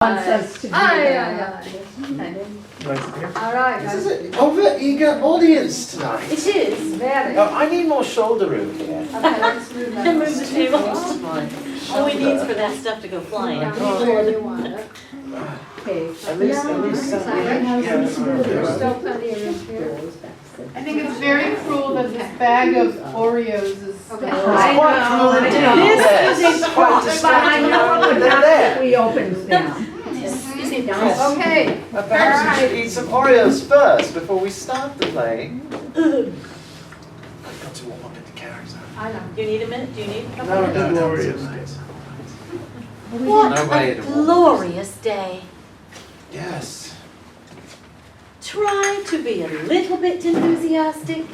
wants us to do that. All right. This is an over-eager audience tonight. It is very. Oh, I need more shoulder room here. Okay, let's move that. Move the table. Lost my All we need is shoulder. for that stuff to go flying. Down where you want it. Okay. At least There's still plenty of room here. I think it's very cruel that this bag of Oreos is Okay. still. I know. This is a Quite crock. But I know it would They're happen there. if we opened them. Is it Okay. Perhaps we should eat some Oreos first before we start the playing. I've got to warm up into character. I know. You need a minute? Do you need a couple No, minutes? no, Oreos. What No way to a warm. glorious day. Yes. Try to be a little bit enthusiastic.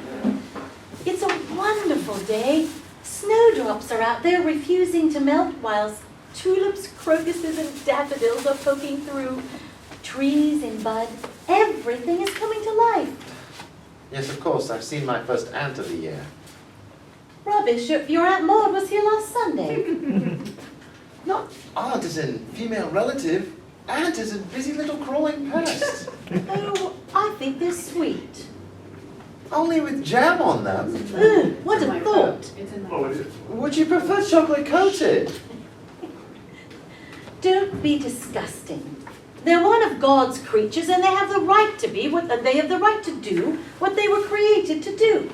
It's a wonderful day. Snowdrops are out there refusing to melt whilst tulips, crocuses, and daffodils are poking through. Trees in bud. Everything is coming to life. Yes, of course. I've seen my first ant of the year. Rubbish, your Aunt Maud was here last Sunday. Not aunt as in female relative. Ant as in busy little crawling pest. Oh, I think they're sweet. Only with jam on them. Ugh, what a thought. It's in Oh, it is. Would you prefer chocolate coated? Don't be disgusting. They're one of God's creatures, and they have the right to be what they have the right to do what they were created to do.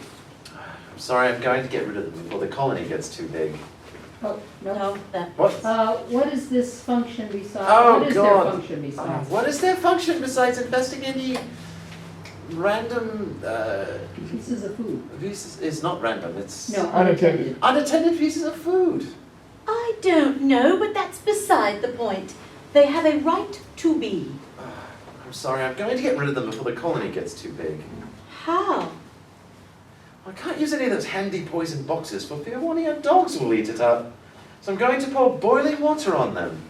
I'm sorry, I'm going to get rid of them before the colony gets too big. Oh, no. No, that. What? What is this function besides? Oh, What is God. their function besides? What is their function besides investigating random, Pieces of food. it's not random, it's No, Unattended. unattended pieces of food. I don't know, but that's beside the point. They have a right to be. I'm sorry, I'm going to get rid of them before the colony gets too big. How? I can't use any of those handy poison boxes for fear one of your dogs will eat it up. So I'm going to pour boiling water on them.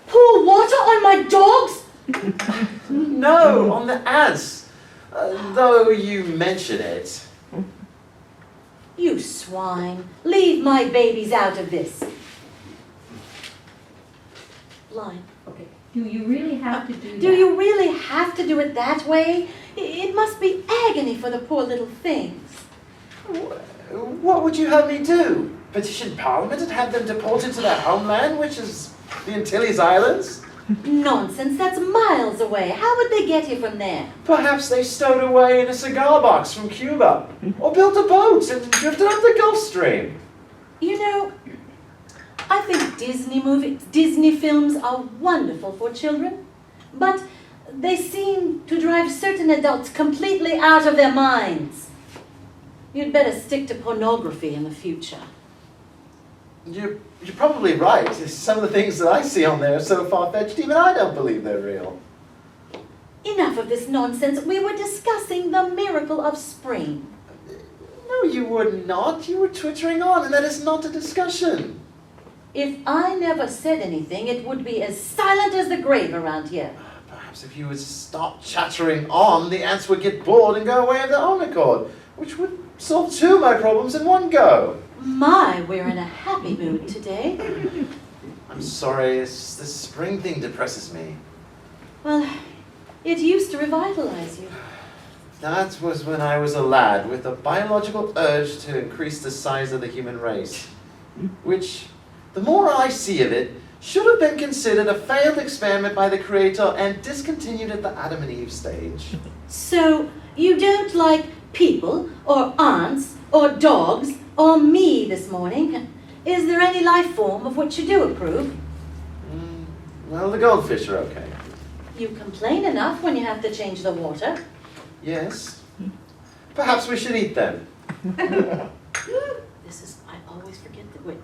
Pour water on my dogs? No, on the ants. Though you mention it. You swine. Leave my babies out of this. Line. Okay. Do you really have to do that? Do you really have to do it that way? It must be agony for the poor little things. What would you have me do? Petition Parliament and have them deported to their homeland, which is the Antilles Islands? Nonsense, that's miles away. How would they get here from there? Perhaps they stowed away in a cigar box from Cuba, or built a boat and drifted up the Gulf Stream. You know, I think Disney films are wonderful for children, but they seem to drive certain adults completely out of their minds. You'd better stick to pornography in the future. You're probably right. Some of the things that I see on there are so far-fetched, even I don't believe they're real. Enough of this nonsense. We were discussing the miracle of spring. No, you were not. You were twittering on, and that is not a discussion. If I never said anything, it would be as silent as the grave around here. Perhaps if you would stop chattering on, the ants would get bored and go away of their own accord, which would solve two of my problems in one go. My, we're in a happy mood today. I'm sorry, it's this spring thing depresses me. Well, it used to revitalize you. That was when I was a lad with a biological urge to increase the size of the human race, which, the more I see of it, should have been considered a failed experiment by the Creator and discontinued at the Adam and Eve stage. So, you don't like people, or ants, or dogs, or me this morning? Is there any life form of which you do approve? Well, the goldfish are okay. You complain enough when you have to change the water. Yes. Perhaps we should eat them. This is, I always forget the word.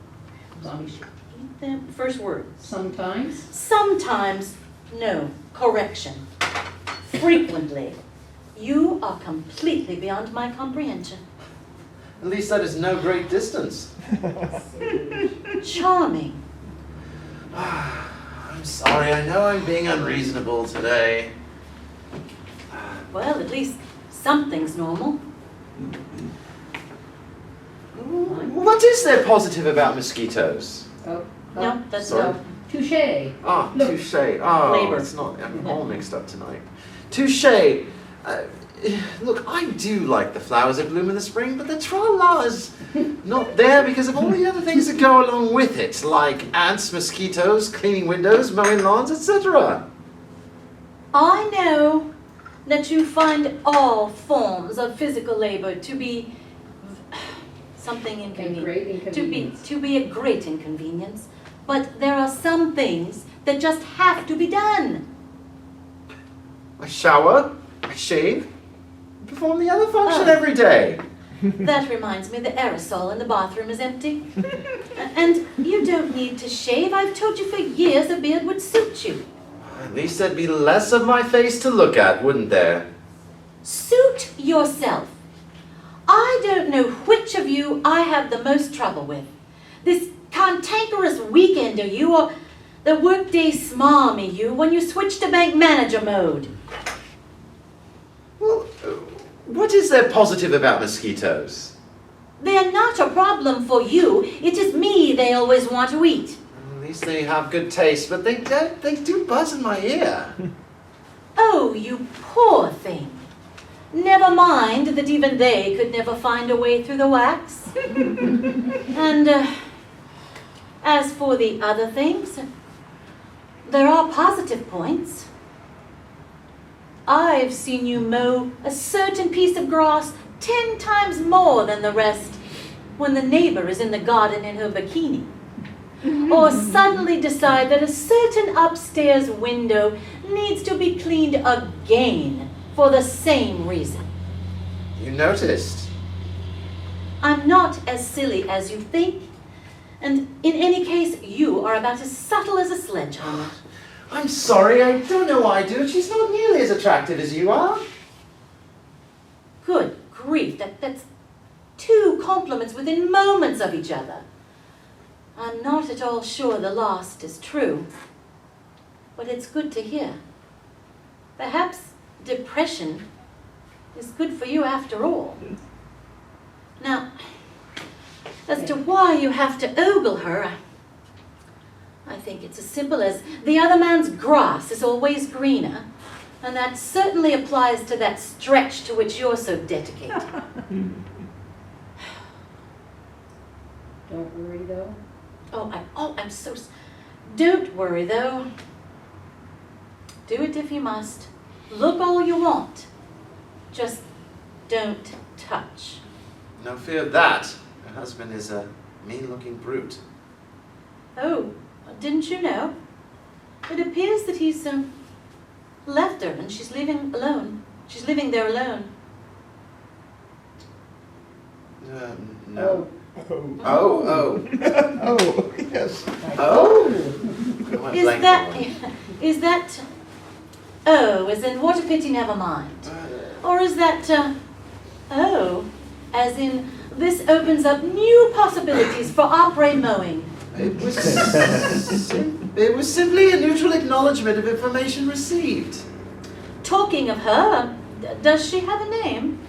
We should eat them. First word. Sometimes. Sometimes, no, correction. Frequently. You are completely beyond my comprehension. At least that is no great distance. Charming. I'm sorry, I know I'm being unreasonable today. Well, at least something's normal. What is there positive about mosquitoes? Oh, No, that's Sorry. no. Touche. Ah, Look. touche. Oh, Labor. it's not. I'm all mixed up tonight. Touche. Look, I do like the flowers that bloom in the spring, but the tra-la is not there because of all the other things that go along with it, like ants, mosquitoes, cleaning windows, mowing lawns, etc. I know that you find all forms of physical labor to be something And inconvenient. great inconvenience. To be a great inconvenience. But there are some things that just have to be done. I shower, I shave, perform the other function Oh. every day. That reminds me, the aerosol in the bathroom is empty. And you don't need to shave. I've told you for years a beard would suit you. At least there'd be less of my face to look at, wouldn't there? Suit yourself. I don't know which of you I have the most trouble with. This cantankerous weekender you, or the workday smarmy you when you switch to bank manager mode. Well, what is there positive about mosquitoes? They're not a problem for you. It is me they always want to eat. At least they have good taste, but they do buzz in my ear. Oh, you poor thing. Never mind that even they could never find a way through the wax. And as for the other things, there are positive points. I've seen you mow a certain piece of grass 10 times more than the rest when the neighbor is in the garden in her bikini. Or suddenly decide that a certain upstairs window needs to be cleaned again for the same reason. You noticed. I'm not as silly as you think, and in any case, you are about as subtle as a sledgehammer. I'm sorry, I don't know why I do it. She's not nearly as attractive as you are. Good grief, that's two compliments within moments of each other. I'm not at all sure the last is true, but it's good to hear. Perhaps depression is good for you after all. Now, as to why you have to ogle her, I think it's as simple as the other man's grass is always greener, and that certainly applies to that stretch to which you're so dedicated. Don't worry though. I'm so... Don't worry, though. Do it if you must. Look all you want. Just don't touch. No fear of that. Her husband is a mean-looking brute. Oh, didn't you know? It appears that he's left her and she's living alone. She's living there alone. No. Oh. Oh. Oh, yes. Oh. I went Is blank that... on one. Is that... Oh, as in what a pity, never mind. Or is that... Oh, as in this opens up new possibilities for après mowing. It was simply a neutral acknowledgement of information received. Talking of her, does she have a name?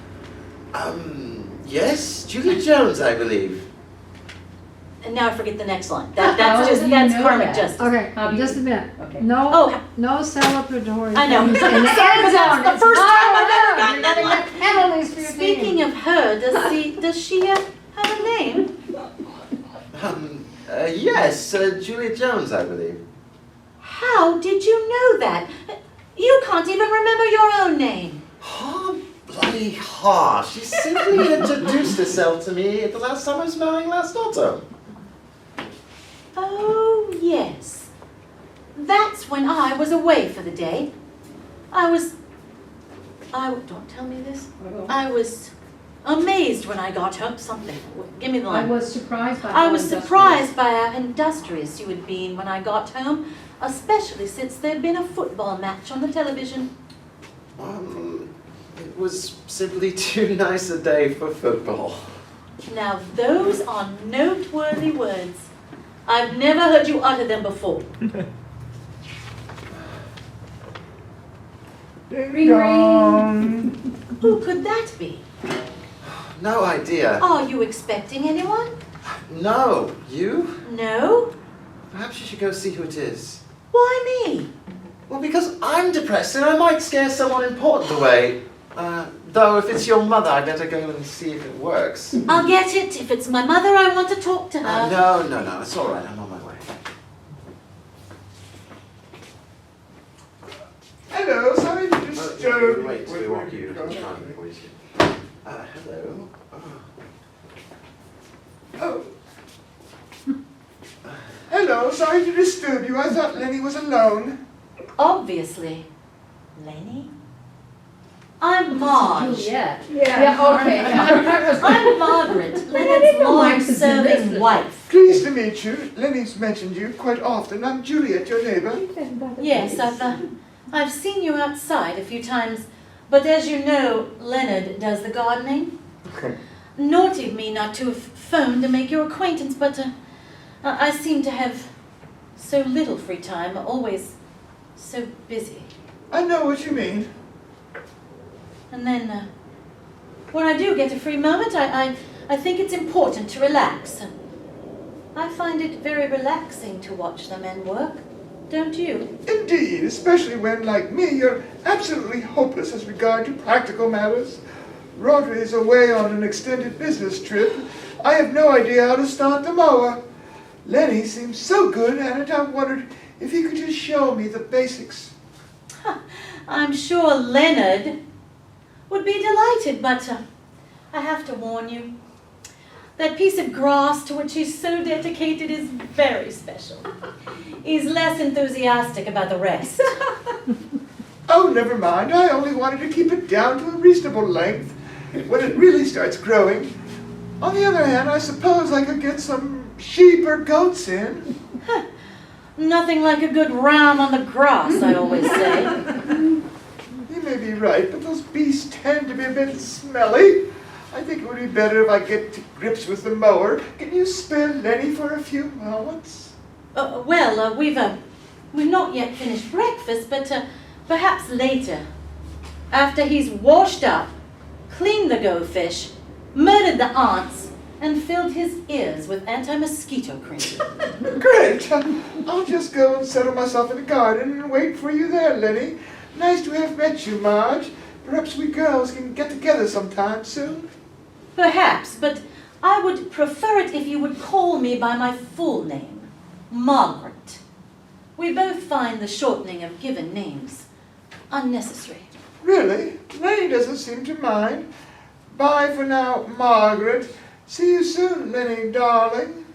Yes, Julie Jones, I believe. And now I forget the next line. How That's do you that's know karmic that? justice. Okay, How do you- just a minute. Okay. No, Oh, no celebratory. I know. things in the Sorry, but that's end the zone. first It's time not I've ever allowed. gotten You're that gonna one. get penalties for your Speaking team. of her, does she have a name? Yes, Julia Jones, I believe. How did you know that? You can't even remember your own name. Oh, bloody harsh. She simply introduced herself to me at the last time I was mowing last autumn. Oh, yes. That's when I was away for the day. Don't tell me this. I was amazed when I got home. Something. Give me the I line. was surprised by I how was industrious- surprised by how industrious you had been when I got home, especially since there'd been a football match on the television. It was simply too nice a day for football. Now, those are noteworthy words. I've never heard you utter them before. Ring, ring. Who could that be? No idea. Are you expecting anyone? No. You? No? Perhaps you should go see who it is. Why me? Well, because I'm depressed and I might scare someone important away. Though if it's your mother, I'd better go and see if it works. I'll get it. If it's my mother, I want to talk to her. No, it's all right. I'm on my way. Hello, sorry to disturb. Wait, we walk you Go. time before you see. Hello. Oh. Hello, sorry to disturb you. I thought Lenny was alone. Obviously. Lenny? I'm Marge. Juliet. Yeah. Okay. I'm Margaret, didn't Leonard's know Max was in long-serving this. wife. Pleased to meet you. Lenny's mentioned you quite often. I'm Juliet, your neighbor. Yes, I've seen you outside a few times, but as you know, Leonard does the gardening. Naughty of me not to have phoned to make your acquaintance, but I seem to have so little free time, always so busy. I know what you mean. And then, when I do get a free moment, I think it's important to relax. I find it very relaxing to watch the men work, don't you? Indeed, especially when, like me, you're absolutely hopeless as regard to practical matters. Rodri is away on an extended business trip. I have no idea how to start the mower. Lenny seems so good at it, I wondered if he could just show me the basics. I'm sure Leonard would be delighted, but I have to warn you. That piece of grass to which he's so dedicated is very special. He's less enthusiastic about the rest. Oh, never mind. I only wanted to keep it down to a reasonable length when it really starts growing. On the other hand, I suppose I could get some sheep or goats in. Nothing like a good ram on the grass, I always say. You may be right, but those beasts tend to be a bit smelly. I think it would be better if I get to grips with the mower. Can you spare Lenny for a few moments? We've not yet finished breakfast, but perhaps later. After he's washed up, cleaned the goldfish, murdered the ants, and filled his ears with anti-mosquito cream. Great! I'll just go and settle myself in the garden and wait for you there, Lenny. Nice to have met you, Marge. Perhaps we girls can get together sometime soon. Perhaps, but I would prefer it if you would call me by my full name, Margaret. We both find the shortening of given names unnecessary. Really? Lenny doesn't seem to mind. Bye for now, Margaret. See you soon, Lenny, darling.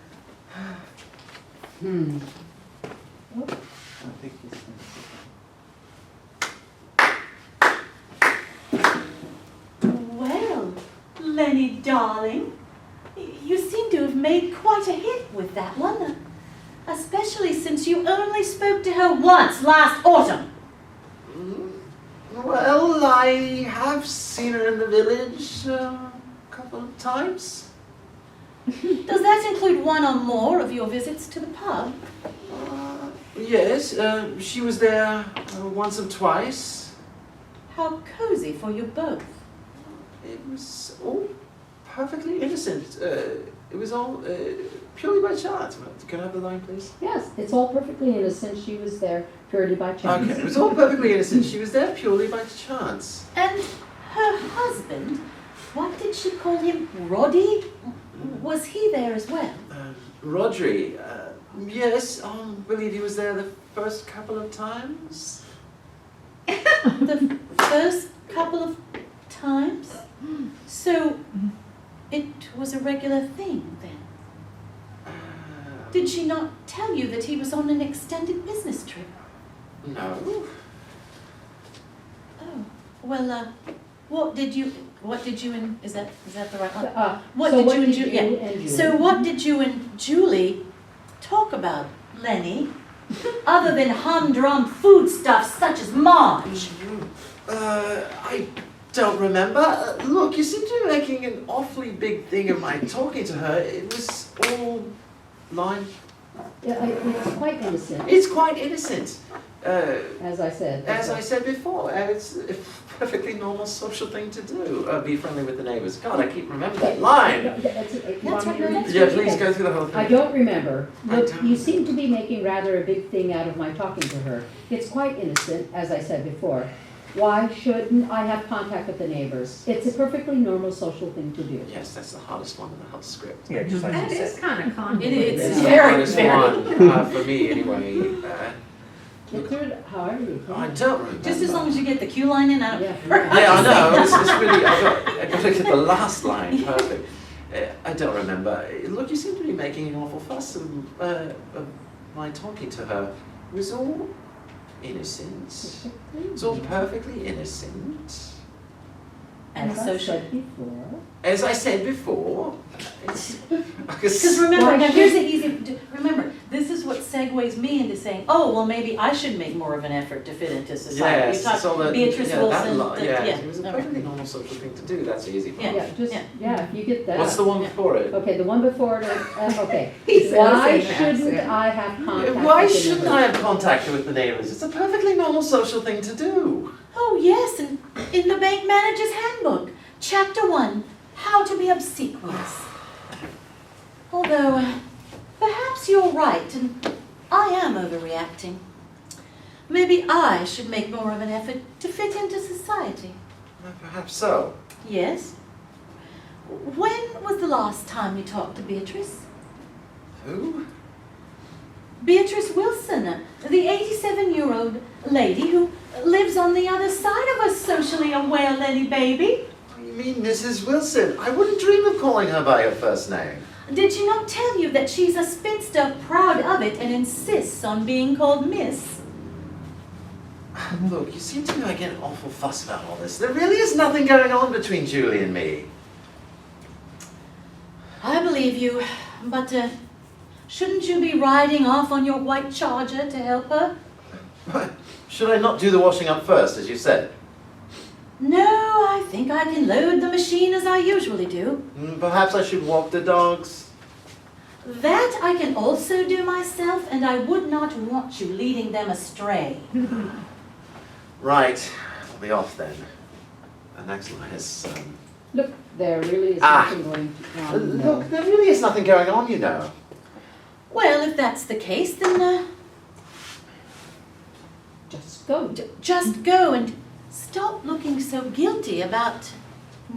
Well, Lenny, darling, you seem to have made quite a hit with that one, especially since you only spoke to her once last autumn. Well, I have seen her in the village a couple of times. Does that include one or more of your visits to the pub? Yes, she was there once or twice. How cozy for you both. It was all perfectly innocent. It was all purely by chance. Can I have the line, please? Yes, it's all perfectly innocent. She was there purely by chance. Okay, it was all perfectly innocent. She was there purely by chance. And her husband, what did she call him? Roddy? Was he there as well? Rodri, yes, I believe he was there the first couple of times. The first couple of times? So, it was a regular thing then? Did she not tell you that he was on an extended business trip? No. Oh, well, what did you is that the right one? What So did you and Julie? and Julie? So what did you and Julie talk about, Lenny? Other than humdrum foodstuffs such as Marge? I don't remember. Look, you seem to be making an awfully big thing of my talking to her. It was all line. Yeah, it's quite innocent. It's quite innocent. As I said. As I said before, and it's a perfectly normal social thing to do. Be friendly with the neighbors. God, I keep remembering that line. That's right, that's Yeah, please go through the whole thing. I don't remember. I Look, don't. you seem to be making rather a big thing out of my talking to her. It's quite innocent, as I said before. Why shouldn't I have contact with the neighbors? It's a perfectly normal social thing to do. Yes, that's the hardest one in the whole script. Yeah, just like That you is said. kind of It convoluted. is. It's the Very, hardest very. one, for me anyway. Get through it however you I can. don't remember. Just as long as you get the Q line in, I don't. Yeah. Yeah, I know. It's really. I've got to get the last line perfect. I don't remember. Look, you seem to be making an awful fuss of my talking to her. It was all innocent. It was all perfectly innocent. And As I social. said before. As I said before, it's Because remember, Why now should- here's the easy, remember, this is what segues me into saying, oh, well, maybe I should make more of an effort to fit into society. yes, You it's all talk that. Beatrice yeah, Wilson. yeah, yeah, it was a all right. perfectly normal social thing to do. That's easy. For Yeah. me. Yeah, just, yeah, if you get that. What's the one before it? Okay, the one before it, okay. He said Why the same shouldn't answer. I have contact with Why the shouldn't neighbors? I have contact with the neighbors? It's a perfectly normal social thing to do. Oh, yes, and in the bank manager's handbook, chapter 1, how to be obsequious. Although, perhaps you're right, and I am overreacting. Maybe I should make more of an effort to fit into society. Perhaps so. Yes? When was the last time you talked to Beatrice? Who? Beatrice Wilson, the 87-year-old lady who lives on the other side of us socially aware, Lenny baby. You mean Mrs. Wilson? I wouldn't dream of calling her by her first name. Did she not tell you that she's a spinster proud of it and insists on being called Miss? Look, you seem to be making an awful fuss about all this. There really is nothing going on between Julie and me. I believe you, but shouldn't you be riding off on your white charger to help her? Should I not do the washing up first, as you said? No, I think I can load the machine as I usually do. Perhaps I should walk the dogs. That I can also do myself, and I would not want you leading them astray. Right, I'll be off then. The next line is, Look, there really is Ah. nothing going on. look, there really is nothing going on, you know. Well, if that's the case, then Just go. just go and stop looking so guilty about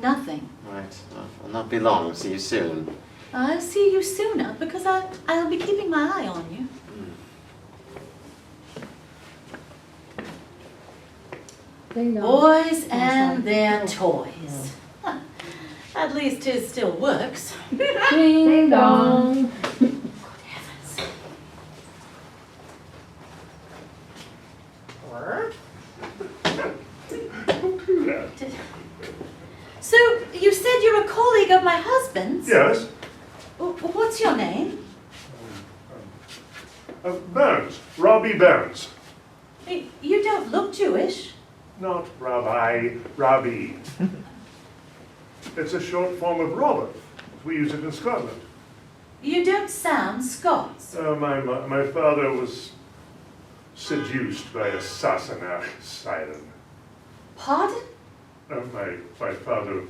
nothing. Right, I'll not be long. See you soon. I'll see you sooner because I'll be keeping my eye on you. Ding dong. Boys I'm and sorry. their No. toys. Huh. At least his still works. Ding dong. Good heavens. So, you said you're a colleague of my husband's? Yes, What's your name? Burns, Robbie Burns. You don't look Jewish. Not Rabbi, Robbie. It's a short form of Robert. We use it in Scotland. You don't sound Scots. My father was seduced by a Sassenach siren. Pardon? My father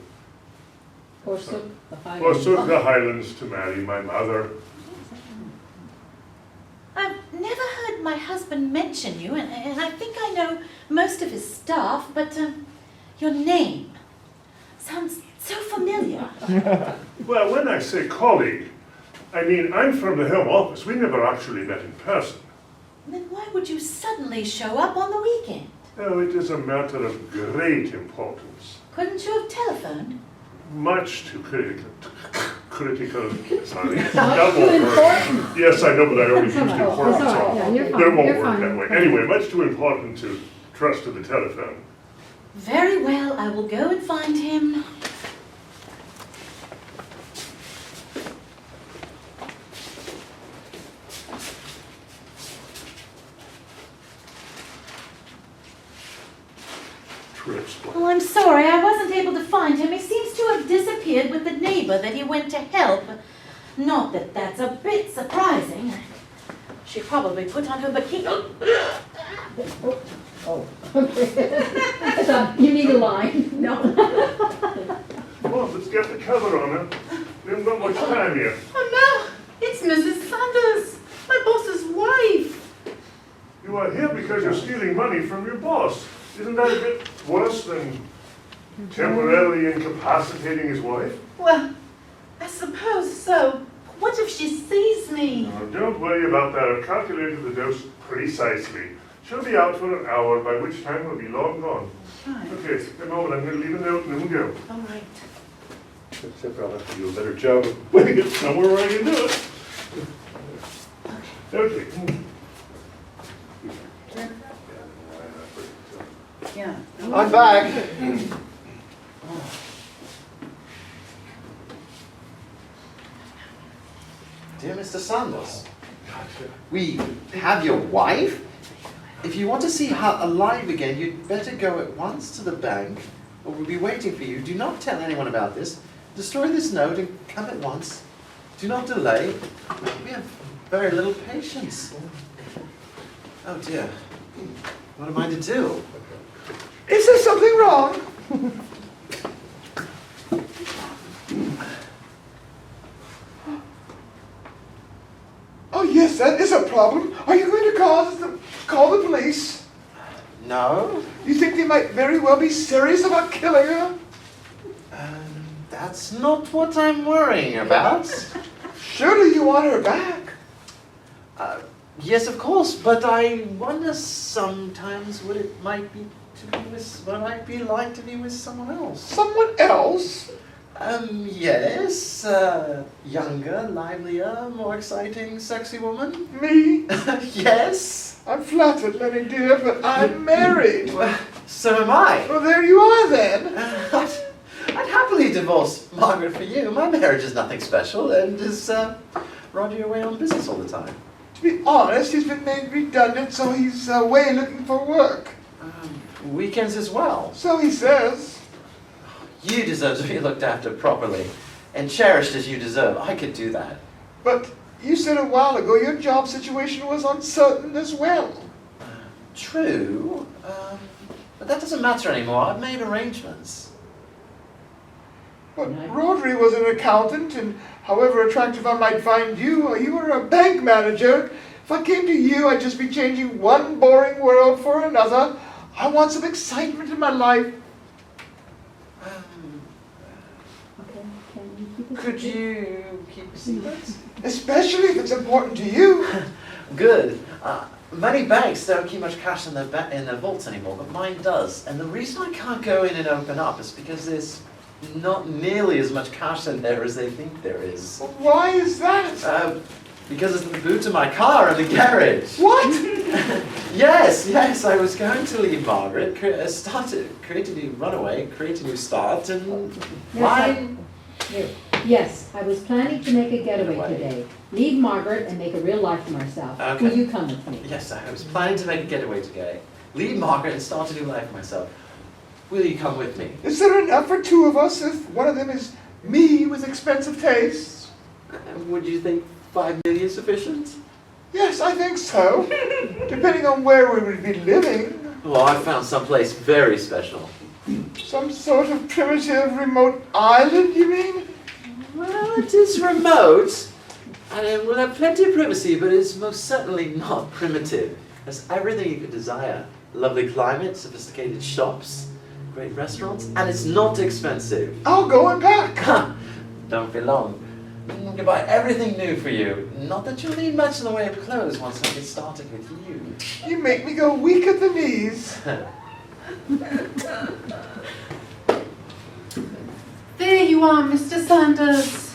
Forsook the highway. forsook the Highlands to marry my mother. I've never heard my husband mention you, and I think I know most of his staff, but your name sounds so familiar. Well, when I say colleague, I mean I'm from the Home Office. We never actually met in person. Then why would you suddenly show up on the weekend? Oh, it is a matter of great importance. Couldn't you have telephoned? Much too critical, sorry, Much double too word. important. Yes, I know, but I always use It's the all word, right, so yeah, you're it fine, won't you're work fine. that way. Anyway, much too important to trust to the telephone. Very well, I will go and find him. Trips. Oh, I'm sorry, I wasn't able to find him. He seems to have disappeared with the neighbor that he went to help. Not that that's a bit surprising. She probably put on her bikini. Oh, okay. I thought, you need a line. No. Come on, let's get the cover on her. We haven't got much time here. Oh no, it's Mrs. Sanders, my boss's wife. You are here because you're stealing money from your boss. Isn't that a bit worse than temporarily incapacitating his wife? Well, I suppose so. What if she sees me? Now, don't worry about that. I've calculated the dose precisely. She'll be out for an hour, by which time we'll be long gone. Right. Okay, so come over. I'm going to leave a note and then we'll go. All right. Except I'll have to do a better job of putting it somewhere where I can do it. Okay. Yeah. I'm back. Dear Mr. Sanders, we have your wife? If you want to see her alive again, you'd better go at once to the bank, or we'll be waiting for you. Do not tell anyone about this. Destroy this note and come at once. Do not delay. We have very little patience. Oh dear. What am I to do? Is there something wrong? Oh yes, that is a problem. Are you going to call the police? No? You think they might very well be serious about killing her? That's not what I'm worrying about. Surely you want her back. Yes, of course, but I wonder sometimes what it might be like to be with someone else. Someone else? Yes, younger, livelier, more exciting, sexy woman. Me? Yes. I'm flattered, Lenny dear, but I'm married. Well, so am I. Well, there you are then. I'd happily divorce Margaret for you. My marriage is nothing special, and is Roger away on business all the time. To be honest, he's been made redundant, so he's away looking for work. Weekends as well. So he says. You deserve to be looked after properly and cherished as you deserve. I could do that. But you said a while ago your job situation was uncertain as well. True, but that doesn't matter anymore. I've made arrangements. But Rodri was an accountant, and however attractive I might find you, you were a bank manager. If I came to you, I'd just be changing one boring world for another. I want some excitement in my life. Okay, can you keep it? Could you keep a secret? Especially if it's important to you. Good. Many banks don't keep much cash in their vaults anymore, but mine does. And the reason I can't go in and open up is because there's not nearly as much cash in there as they think there is. Why is that? Because it's in the boot of my car in the garage. What? Yes, I was going to leave Margaret, create a new runaway, create a new start, and mine... Yes, I was planning to make a getaway today. Leave Margaret and make a real life for myself. Okay. Will you come with me? Yes, I was planning to make a getaway today. Leave Margaret and start a new life for myself. Will you come with me? Is there enough for two of us if one of them is me with expensive tastes? Would you think 5 million sufficient? Yes, I think so. Depending on where we would be living. Well, I found someplace very special. Some sort of primitive remote island, you mean? Well, it is remote, and it will have plenty of privacy, but it's most certainly not primitive. It has everything you could desire. Lovely climate, sophisticated shops, great restaurants, and it's not expensive. I'll go and pack. Don't be long. I can buy everything new for you. Not that you'll need much in the way of clothes once I get started with you. You make me go weak at the knees. There you are, Mr. Sanders.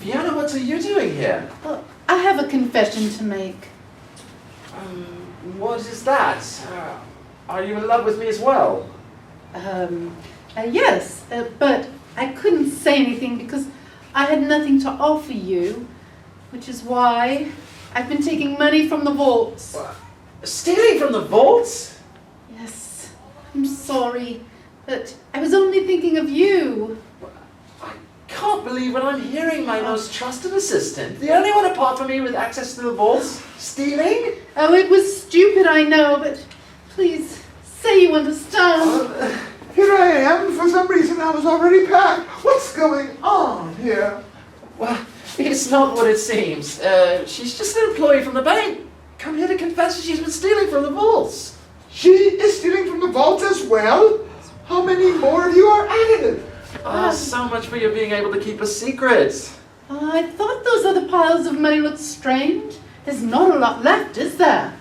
Fiona, what are you doing here? Well, I have a confession to make. What is that? Are you in love with me as well? Yes, but I couldn't say anything because I had nothing to offer you, which is why I've been taking money from the vaults. Stealing from the vaults? Yes, I'm sorry, but I was only thinking of you. I can't believe what I'm hearing, my most trusted assistant. The only one apart from me with access to the vaults, stealing? Oh, it was stupid, I know, but please say you understand. Here I am. For some reason I was already packed. What's going on here? Well, it's not what it seems. She's just an employee from the bank. Come here to confess that she's been stealing from the vaults. She is stealing from the vault as well? How many more of you are at it? So much for you being able to keep a secret. I thought those other piles of money looked strange. There's not a lot left, is there?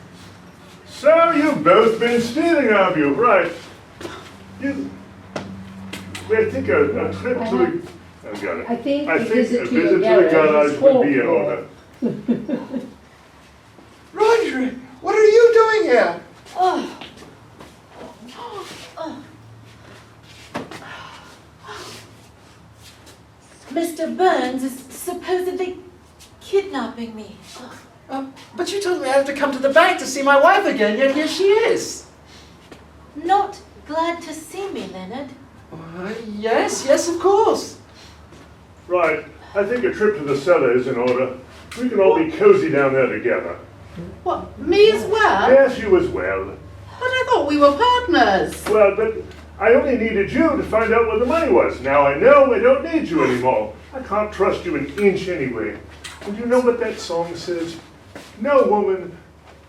So you've both been stealing, have you? Right. I think a trip to the... I got it. I think I a think visit a to your visit to the garage garage is would be in called order. Roger, what are you doing here? Oh. Mr. Burns is supposedly kidnapping me. But you told me I have to come to the bank to see my wife again, yet here she is. Not glad to see me, Leonard. Yes, of course. Right. I think a trip to the cellar is in order. We can all be cozy down there together. What, me as well? Yes, you as well. But I thought we were partners. Well, but I only needed you to find out where the money was. Now I know I don't need you anymore. I can't trust you an inch anyway. And you know what that song says? No woman,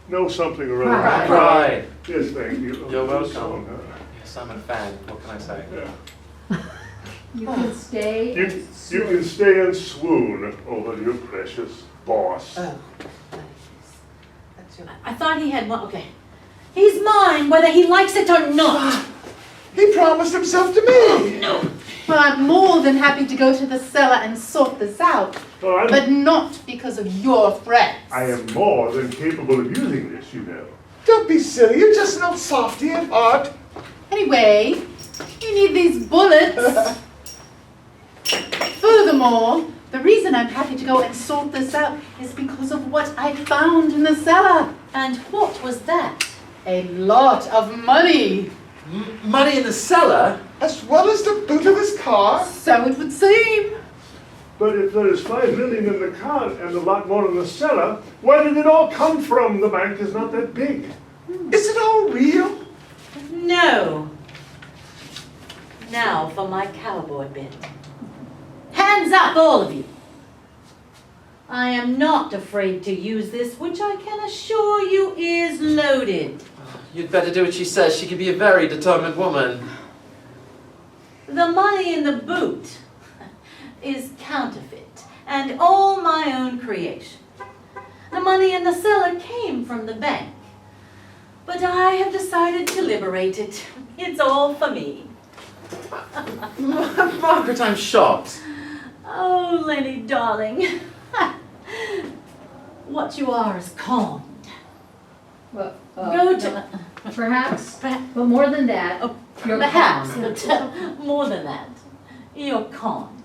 no something or other. Right. Yes, thank you. You're welcome. Song, Yes, I'm a fan. What can I say? yeah. You can stay. You can stay and swoon over your precious boss. I thought he had one. Okay. He's mine, whether he likes it or not. He promised himself to me. No. Well, I'm more than happy to go to the cellar and sort this out. Well, But not because of your threats. I am more than capable of using this, you know. Don't be silly. You're just an old softy at heart. Anyway, you need these bullets. Furthermore, the reason I'm happy to go and sort this out is because of what I found in the cellar. And what was that? A lot of money. Money in the cellar? As well as the boot of his car. So it would seem. But if there is 5 million in the car and a lot more in the cellar, where did it all come from? The bank is not that big. Is it all real? No. Now for my cowboy bit. Hands up, all of you. I am not afraid to use this, which I can assure you is loaded. You'd better do what she says. She can be a very determined woman. The money in the boot is counterfeit and all my own creation. The money in the cellar came from the bank, but I have decided to liberate it. It's all for me. Margaret, I'm shocked. Oh, Lenny, darling. What you are is calmed. Well, Go to... perhaps, but more than that, you're Perhaps, calm. but more than that, you're calmed.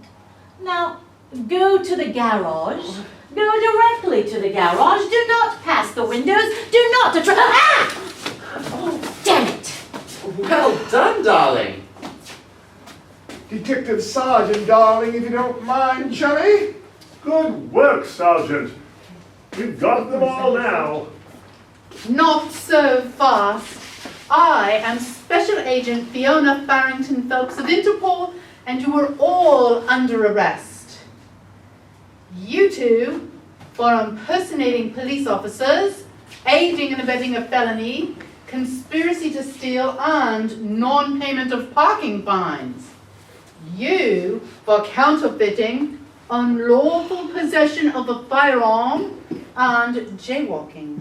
Now, go to the garage. Go directly to the garage. Do not pass the windows. Do not Ah! Oh, damn it. Well done, darling. Detective Sergeant, darling, if you don't mind, chummy. Good work, Sergeant. We've got them all now. Not so fast. I am Special Agent Fiona Farrington Phelps of Interpol, and you are all under arrest. You two, for impersonating police officers, aiding and abetting a felony, conspiracy to steal, and non-payment of parking fines. You, for counterfeiting, unlawful possession of a firearm, and jaywalking.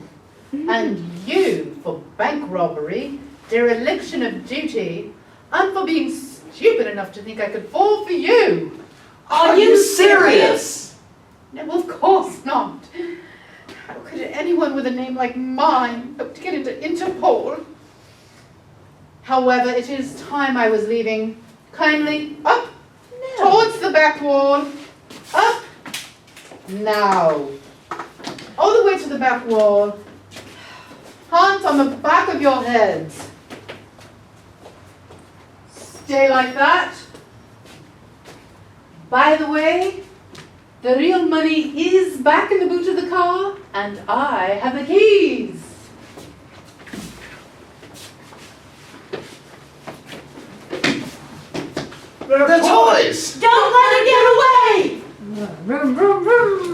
And you for bank robbery, dereliction of duty, and for being stupid enough to think I could fall for you. Are you serious? No, of course not. How could anyone with a name like mine hope to get into Interpol? However, it is time I was leaving. Kindly up, towards the back wall. Up, now. All the way to the back wall. Hands on the back of your heads. Stay like that. By the way, the real money is back in the boot of the car, and I have the keys. The toys! Don't let her get away! Vroom, vroom, vroom.